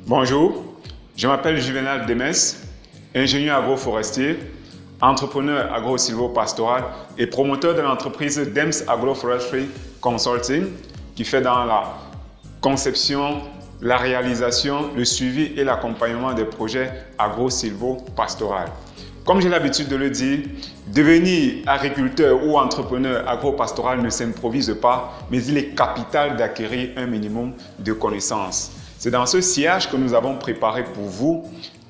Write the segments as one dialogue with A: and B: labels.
A: Bonjour, je m'appelle Juvenal Demès, ingénieur agroforestier, entrepreneur agro-silvo-pastoral et promoteur de l'entreprise Dems Agroforestry Consulting qui fait dans la conception, la réalisation, le suivi et l'accompagnement des projets agro-silvo-pastoral. Comme j'ai l'habitude de le dire, devenir agriculteur ou entrepreneur agro-pastoral ne s'improvise pas, mais il est capital d'acquérir un minimum de connaissances. C'est dans ce sillage que nous avons préparé pour vous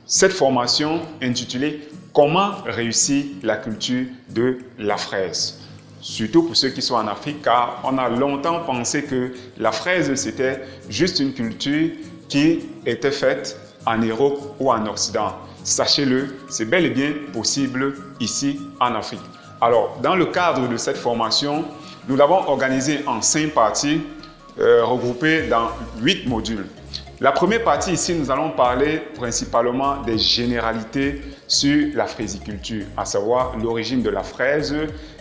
A: cette formation intitulée « Comment réussir la culture de la fraise ». Surtout pour ceux qui sont en Afrique, car on a longtemps pensé que la fraise, c'était juste une culture qui était faite en Europe ou en Occident. Sachez-le, c'est bel et bien possible ici en Afrique. Alors, dans le cadre de cette formation, nous l'avons organisée en 5 parties, regroupées dans 8 modules. La première partie ici, nous allons parler principalement des généralités sur la fraisiculture, à savoir l'origine de la fraise,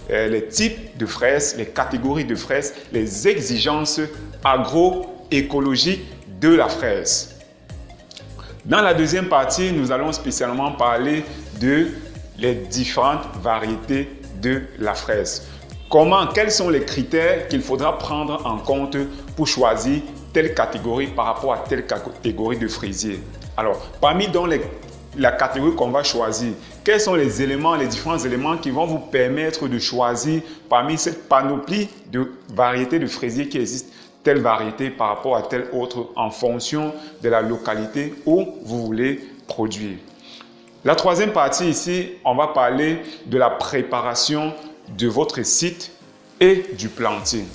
A: les types de fraises, les catégories de fraises, les exigences agroécologiques de la fraise. Dans la deuxième partie, nous allons spécialement parler de les différentes variétés de la fraise. Quels sont les critères qu'il faudra prendre en compte pour choisir telle catégorie par rapport à telle catégorie de fraisier. Alors, parmi la catégorie qu'on va choisir, quels sont les éléments, les différents éléments qui vont vous permettre de choisir parmi cette panoplie de variétés de fraisiers qui existent, telle variété par rapport à telle autre en fonction de la localité où vous voulez produire. La troisième partie ici, on va parler de la préparation de votre site et du planting.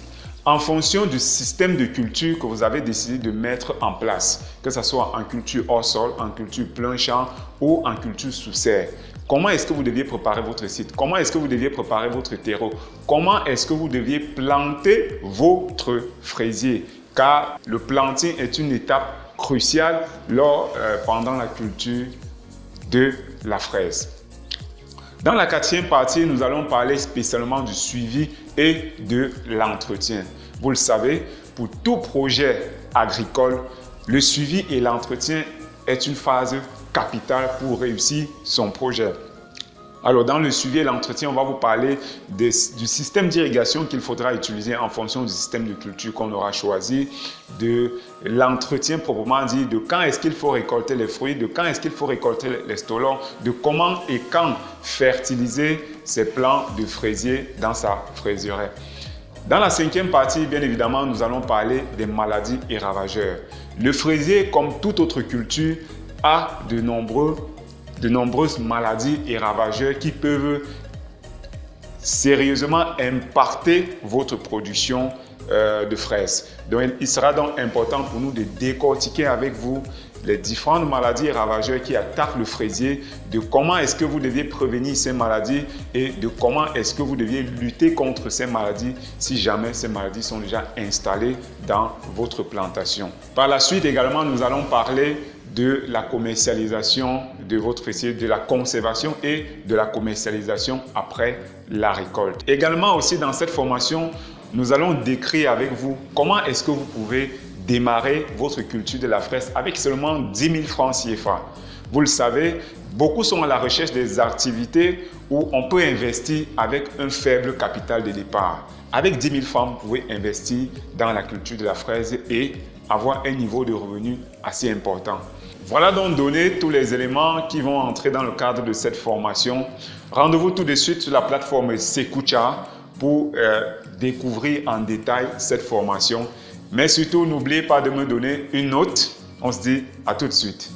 A: En fonction du système de culture que vous avez décidé de mettre en place, que ce soit en culture hors sol, en culture plein champ ou en culture sous serre. Comment est-ce que vous deviez préparer votre site? Comment est-ce que vous deviez préparer votre terreau? Comment est-ce que vous deviez planter votre fraisier? Car le planting est une étape cruciale pendant la culture de la fraise. Dans la quatrième partie, nous allons parler spécialement du suivi et de l'entretien. Vous le savez, pour tout projet agricole, le suivi et l'entretien est une phase capitale pour réussir son projet. Alors, dans le suivi et l'entretien, on va vous parler du système d'irrigation qu'il faudra utiliser en fonction du système de culture qu'on aura choisi, de l'entretien proprement dit, de quand est-ce qu'il faut récolter les fruits, de quand est-ce qu'il faut récolter les stolons, de comment et quand fertiliser ces plants de fraisier dans sa fraisieraie. Dans la cinquième partie, bien évidemment, nous allons parler des maladies et ravageurs. Le fraisier, comme toute autre culture, a de nombreuses maladies et ravageurs qui peuvent sérieusement impacter votre production de fraises. Donc, il sera donc important pour nous de décortiquer avec vous les différentes maladies et ravageurs qui attaquent le fraisier, de comment est-ce que vous deviez prévenir ces maladies et de comment est-ce que vous deviez lutter contre ces maladies si jamais ces maladies sont déjà installées dans votre plantation. Par la suite également, nous allons parler de la commercialisation de votre fraisier, de la conservation et de la commercialisation après la récolte. Également aussi dans cette formation, nous allons décrire avec vous comment est-ce que vous pouvez démarrer votre culture de la fraise avec seulement 10 000 francs CFA. Vous le savez, beaucoup sont à la recherche des activités où on peut investir avec un faible capital de départ. Avec 10 000 francs, vous pouvez investir dans la culture de la fraise et avoir un niveau de revenu assez important. Voilà donc donné tous les éléments qui vont entrer dans le cadre de cette formation. Rendez-vous tout de suite sur la plateforme Sekucha pour découvrir en détail cette formation. Mais surtout, n'oubliez pas de me donner une note. On se dit à tout de suite.